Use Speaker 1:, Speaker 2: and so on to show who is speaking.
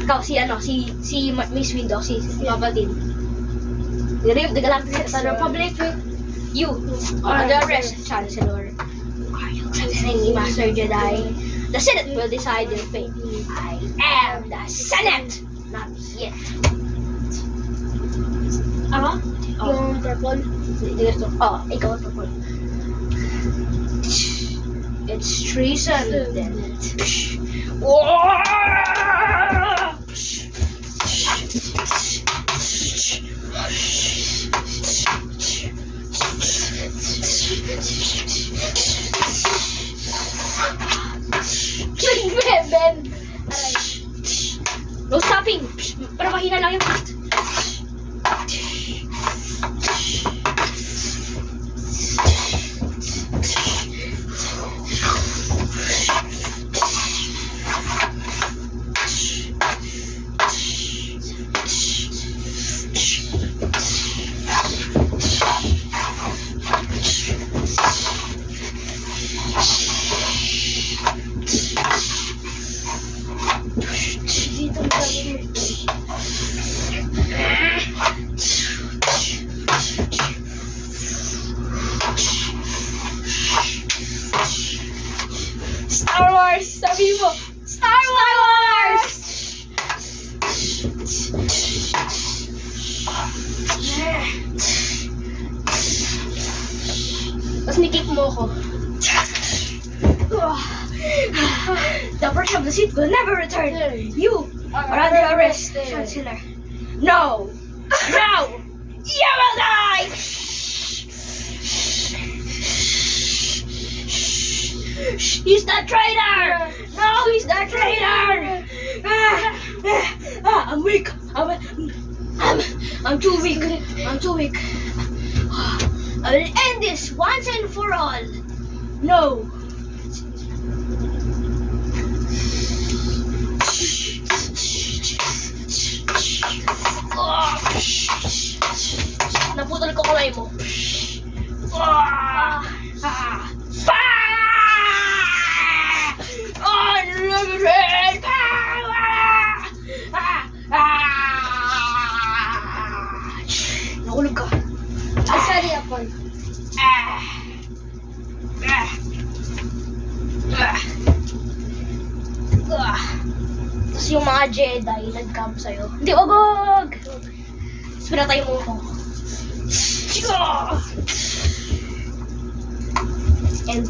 Speaker 1: Ikaw, si Miss Window, si Palpatine. The Galactic Republic, you are the rest, Chancellor. Are you threatening me, Master Jedi? The Senate will decide your fate. I am the Senate! Not yet.
Speaker 2: Ako? Yung purple?
Speaker 1: Ikaw purple. It's treason, then.
Speaker 2: Ben!
Speaker 1: No stopping! Pero mahina lang yung fast.
Speaker 2: Dito ang sabi mo.
Speaker 1: Star Wars! Sabi mo! Star Wars! Tapos ni-kick mo ko. The person of the seat will never return. You are under arrest, Chancellor. No! No! You will die! He's the traitor! No, he's the traitor! I'm weak. I'm too weak. I'm too weak. I will end this once and for all. No. Naputol ko kulay mo. Unlimited power! Nakulog ka.
Speaker 2: Sorry, Apple.
Speaker 1: Tapos yung mga Jedi nag-camp sa'yo. Hindi, wag! Tapos pinatay mo ko. End.